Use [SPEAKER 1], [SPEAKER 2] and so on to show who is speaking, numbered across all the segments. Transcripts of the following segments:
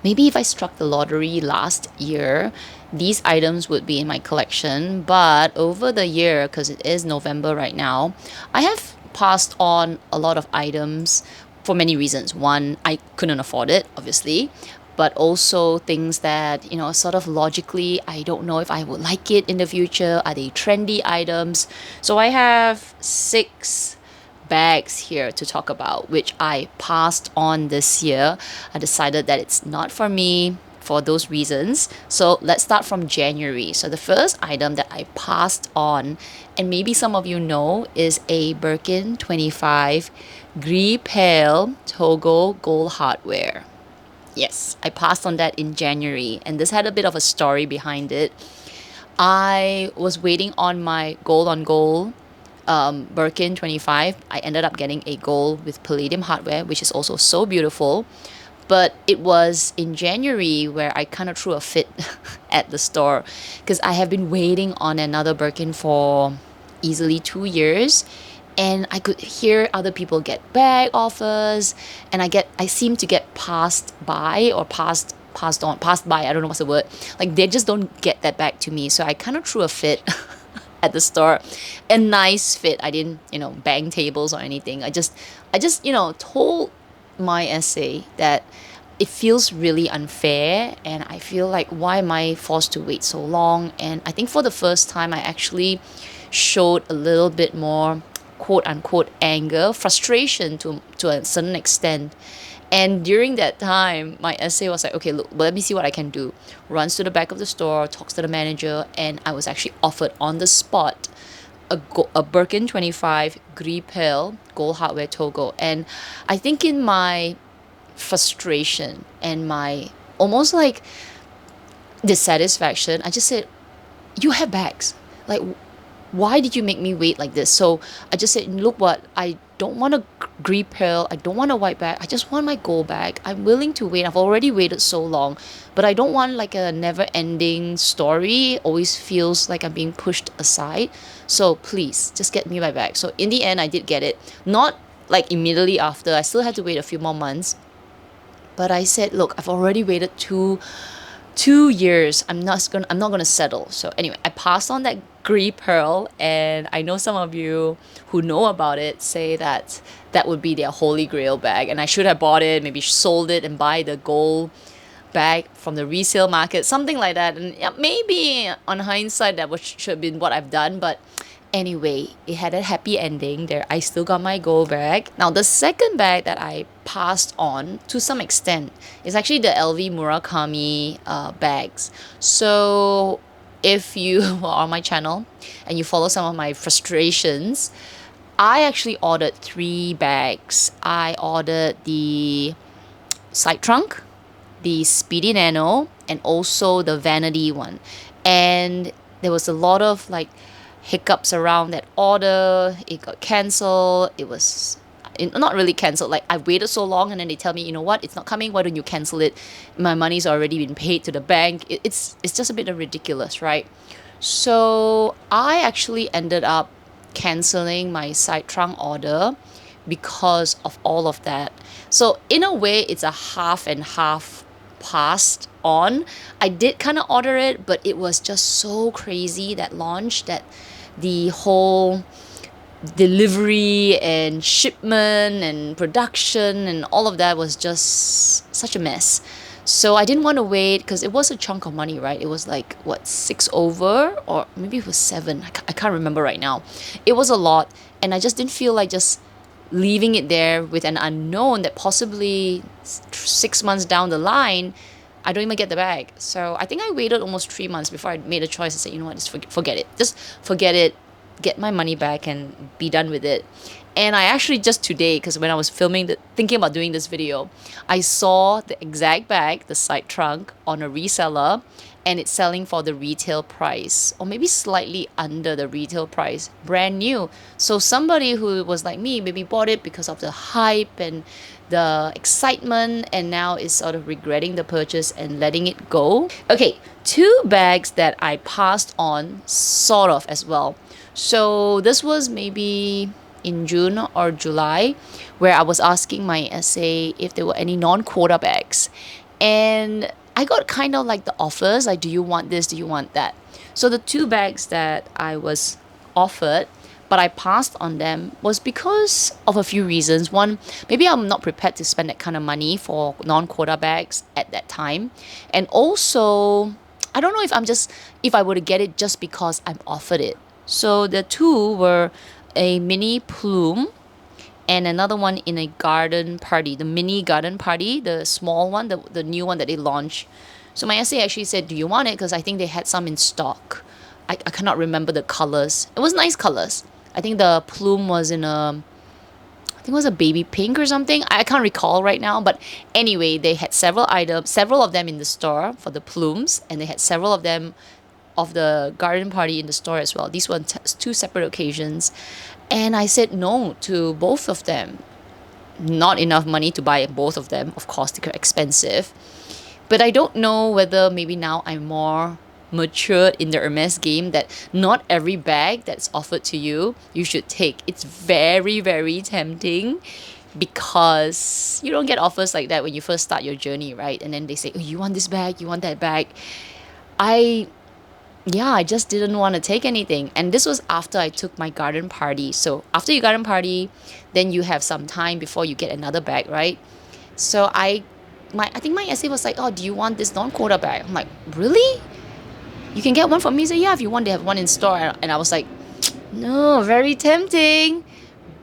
[SPEAKER 1] Maybe if I struck the lottery last year, these items would be in my collection. But over the year, because it is November right now, I have passed on a lot of items for many reasons. One, I couldn't afford it, obviously. But also things that, sort of logically, I don't know if I would like it in the future. Are they trendy items? So I have 6 bags here to talk about, which I passed on this year. I decided that it's not for me for those reasons. So let's start from January. So the first item that I passed on, and maybe some of you know, is a Birkin 25 Gris Pale Togo gold hardware. Yes, I passed on that in January, and this had a bit of a story behind it. I was waiting on my gold on gold Birkin 25. I ended up getting a gold with palladium hardware, which is also so beautiful. But it was in January where I kind of threw a fit at the store because I have been waiting on another Birkin for easily 2 years. And I could hear other people get bag offers, and I seem to get passed by or passed by. I don't know what's the word. Like they just don't get that back to me. So I kind of threw a fit at the store. A nice fit. I didn't, bang tables or anything. I just told my essay that it feels really unfair, and I feel like why am I forced to wait so long? And I think for the first time I actually showed a little bit more quote unquote anger, frustration to a certain extent. And during that time, my essay was like, okay, look, let me see what I can do. Runs to the back of the store, talks to the manager, and I was actually offered on the spot a Birkin 25 Gris Pale gold hardware Togo. And I think in my frustration and my almost like dissatisfaction, I just said, you have bags. Like, why did you make me wait like this? So I just said, look what, I don't want a Gris Pearl, I don't want a white bag, I just want my gold bag. I'm willing to wait. I've already waited so long, but I don't want like a never ending story. It always feels like I'm being pushed aside. So please just get me my bag. So in the end, I did get it. Not like immediately after, I still had to wait a few more months. But I said, look, I've already waited 2 years. I'm not gonna settle. So anyway, I passed on that Gris Pearl, and I know some of you who know about it say that that would be their holy grail bag, and I should have bought it, maybe sold it and buy the gold bag from the resale market, something like that. And yeah, maybe on hindsight that should have been what I've done, but anyway, it had a happy ending there. I still got my gold bag. Now the second bag that I passed on to some extent is actually the LV Murakami bags. So if you are on my channel and you follow some of my frustrations, I actually ordered 3 bags. I ordered the side trunk, the Speedy Nano, and also the Vanity one. And there was a lot of like hiccups around that order. It got cancelled. Not really cancelled. Like I waited so long, and then they tell me, you know what, it's not coming. Why don't you cancel it? My money's already been paid to the bank. It's just a bit ridiculous, right? So I actually ended up canceling my side trunk order because of all of that. So in a way, it's a half and half passed on. I did kind of order it, but it was just so crazy that launch, that the whole delivery and shipment and production and all of that was just such a mess. So I didn't want to wait because it was a chunk of money, right? It was like, what, 6 over, or maybe it was 7. I can't remember right now. It was a lot, and I just didn't feel like just leaving it there with an unknown that possibly 6 months down the line, I don't even get the bag. So I think I waited almost 3 months before I made a choice to say, you know what, just forget it. Just forget it, get my money back and be done with it. And I actually just today, because when I was thinking about doing this video, I saw the exact bag, the side trunk, on a reseller, and it's selling for the retail price, or maybe slightly under the retail price, brand new. So somebody who was like me maybe bought it because of the hype and the excitement, and now is sort of regretting the purchase and letting it go. Okay, 2 bags that I passed on sort of as well. So this was maybe in June or July, where I was asking my essay if there were any non-quota bags. And I got kind of like the offers, like, do you want this? Do you want that? So the two bags that I was offered, but I passed on them, was because of a few reasons. One, maybe I'm not prepared to spend that kind of money for non-quota bags at that time. And also, I don't know if I were to get it just because I'm offered it. So the two were a mini plume and another one in a garden party, the mini garden party, the small one, the new one that they launched. So my SA actually said, do you want it? Because I think they had some in stock. I cannot remember the colors. It was nice colors. I think the plume was I think it was a baby pink or something. I can't recall right now. But anyway, they had several of them in the store for the plumes. And they had several of them of the garden party in the store as well. These were two separate occasions. And I said no to both of them. Not enough money to buy both of them. Of course, they're expensive. But I don't know whether maybe now I'm more matured in the Hermes game, that not every bag that's offered to you, you should take. It's very, very tempting because you don't get offers like that when you first start your journey, right? And then they say, oh, you want this bag, you want that bag. I just didn't want to take anything. And this was after I took my garden party. So after your garden party, then you have some time before you get another bag, right? So I think my essay was like, oh, do you want this non-quota bag? I'm like, really? You can get one from me? He said, yeah, if you want, they have one in store. And I was like, no, very tempting.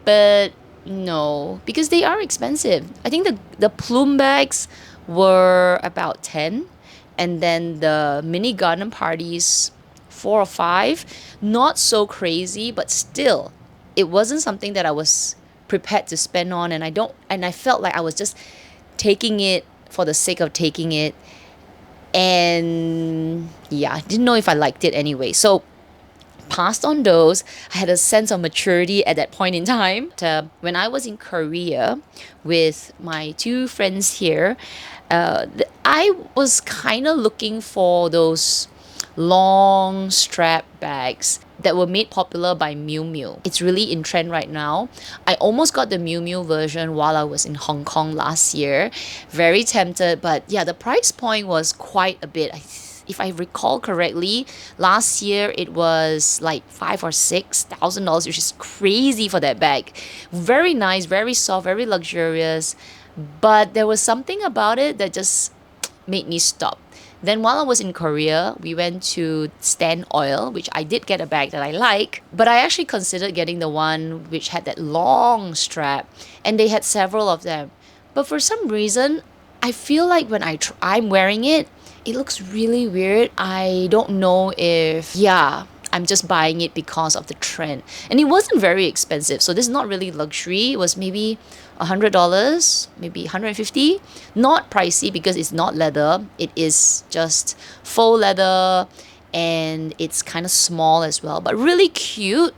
[SPEAKER 1] But no, because they are expensive. I think the plume bags were about 10. And then the mini garden parties, 4 or 5. Not so crazy, but still, it wasn't something that I was prepared to spend on. And I felt like I was just taking it for the sake of taking it. And yeah, I didn't know if I liked it anyway. So passed on those. I had a sense of maturity at that point in time. When I was in Korea with my two friends here, I was kind of looking for those long strap bags that were made popular by Miu Miu. It's really in trend right now. I almost got the Miu Miu version while I was in Hong Kong last year. Very tempted, but yeah, the price point was quite a bit. If I recall correctly, last year it was like $5,000 or $6,000, which is crazy for that bag. Very nice, very soft, very luxurious, but there was something about it that just made me stop. Then while I was in Korea, we went to Stand Oil, which I did get a bag that I like, but I actually considered getting the one which had that long strap, and they had several of them. But for some reason, I feel like when I'm wearing it, it looks really weird. I don't know if, I'm just buying it because of the trend. And it wasn't very expensive. So this is not really luxury. It was maybe $100, maybe $150. Not pricey because it's not leather. It is just faux leather, and it's kind of small as well, but really cute.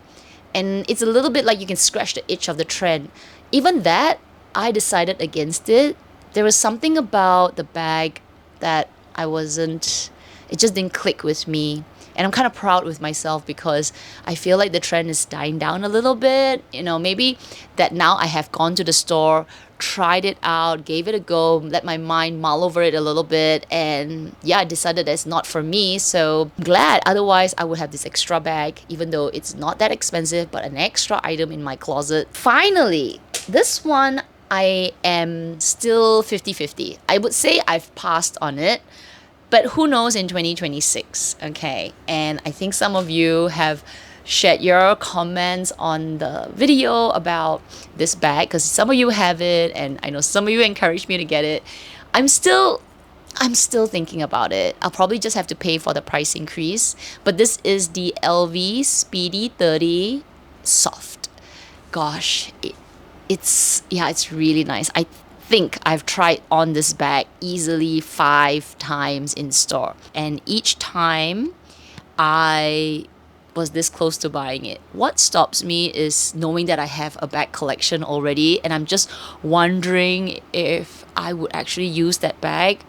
[SPEAKER 1] And it's a little bit like you can scratch the itch of the trend. Even that, I decided against it. There was something about the bag that it just didn't click with me. And I'm kind of proud with myself because I feel like the trend is dying down a little bit. You know, maybe that now I have gone to the store, tried it out, gave it a go, let my mind mull over it a little bit. And yeah, I decided that it's not for me. So glad. Otherwise, I would have this extra bag, even though it's not that expensive, but an extra item in my closet. Finally, this one, I am still 50-50. I would say I've passed on it. But who knows in 2026, okay? And I think some of you have shared your comments on the video about this bag because some of you have it, and I know some of you encouraged me to get it. I'm still thinking about it. I'll probably just have to pay for the price increase. But this is the LV Speedy 30 Soft. Gosh, it's really nice. I think I've tried on this bag easily 5 times in store, and each time I was this close to buying it. What stops me is knowing that I have a bag collection already, and I'm just wondering if I would actually use that bag.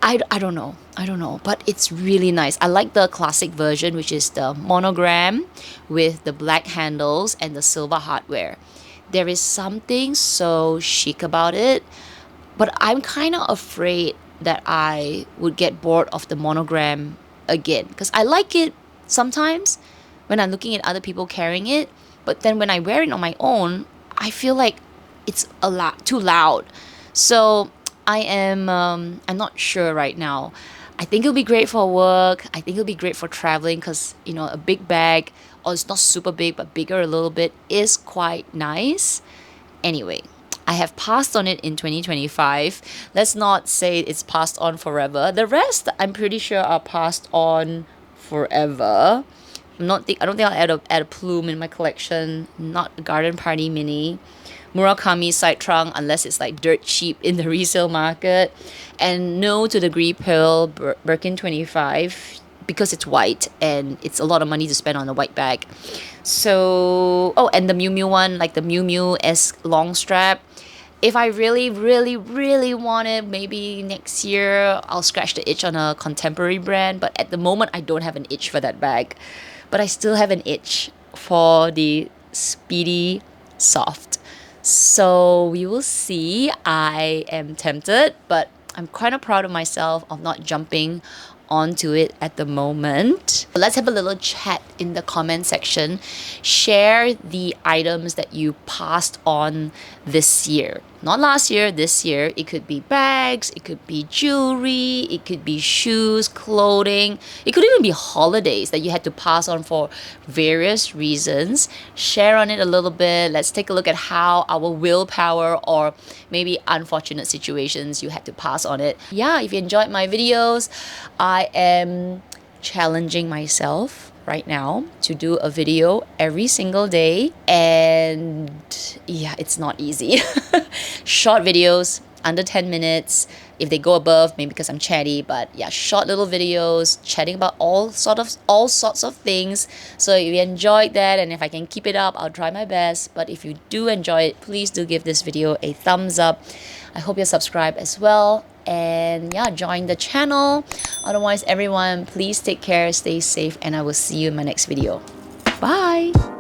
[SPEAKER 1] I don't know, but it's really nice. I like the classic version, which is the monogram with the black handles and the silver hardware. There is something so chic about it, but I'm kind of afraid that I would get bored of the monogram again, because I like it sometimes when I'm looking at other people carrying it, but then when I wear it on my own, I feel like it's a lot too loud. So I'm not sure right now. I think it'll be great for work. I think it'll be great for traveling, because you know, a big bag, or it's not super big but bigger a little bit, is quite nice. Anyway, I have passed on it in 2025. Let's not say it's passed on forever. The rest, I'm pretty sure, are passed on forever. I don't think I'll add a plume in my collection. Not a garden party mini. Murakami side trunk, unless it's like dirt cheap in the resale market. And no to the Grey Pearl Birkin 25, because it's white and it's a lot of money to spend on a white bag. So, oh, and the Miu Miu one, like the Miu Miu S long strap. If I really, really, really want it, maybe next year I'll scratch the itch on a contemporary brand. But at the moment, I don't have an itch for that bag. But I still have an itch for the Speedy Soft. So we will see. I am tempted, but I'm kind of proud of myself of not jumping onto it at the moment. Let's have a little chat in the comment section. Share the items that you passed on this year. Not last year, this year. It could be bags, it could be jewelry, it could be shoes, clothing. It could even be holidays that you had to pass on for various reasons. Share on it a little bit. Let's take a look at how our willpower or maybe unfortunate situations you had to pass on it. Yeah, if you enjoyed my videos, I am challenging myself right now to do a video every single day, and yeah, it's not easy. Short videos under 10 minutes. If they go above, maybe because I'm chatty, but yeah, short little videos chatting about all sorts of things. So if you enjoyed that, and if I can keep it up, I'll try my best. But if you do enjoy it, please do give this video a thumbs up. I hope you're subscribed as well, and yeah, join the channel. Otherwise, everyone, please take care, stay safe, and I will see you in my next video. Bye.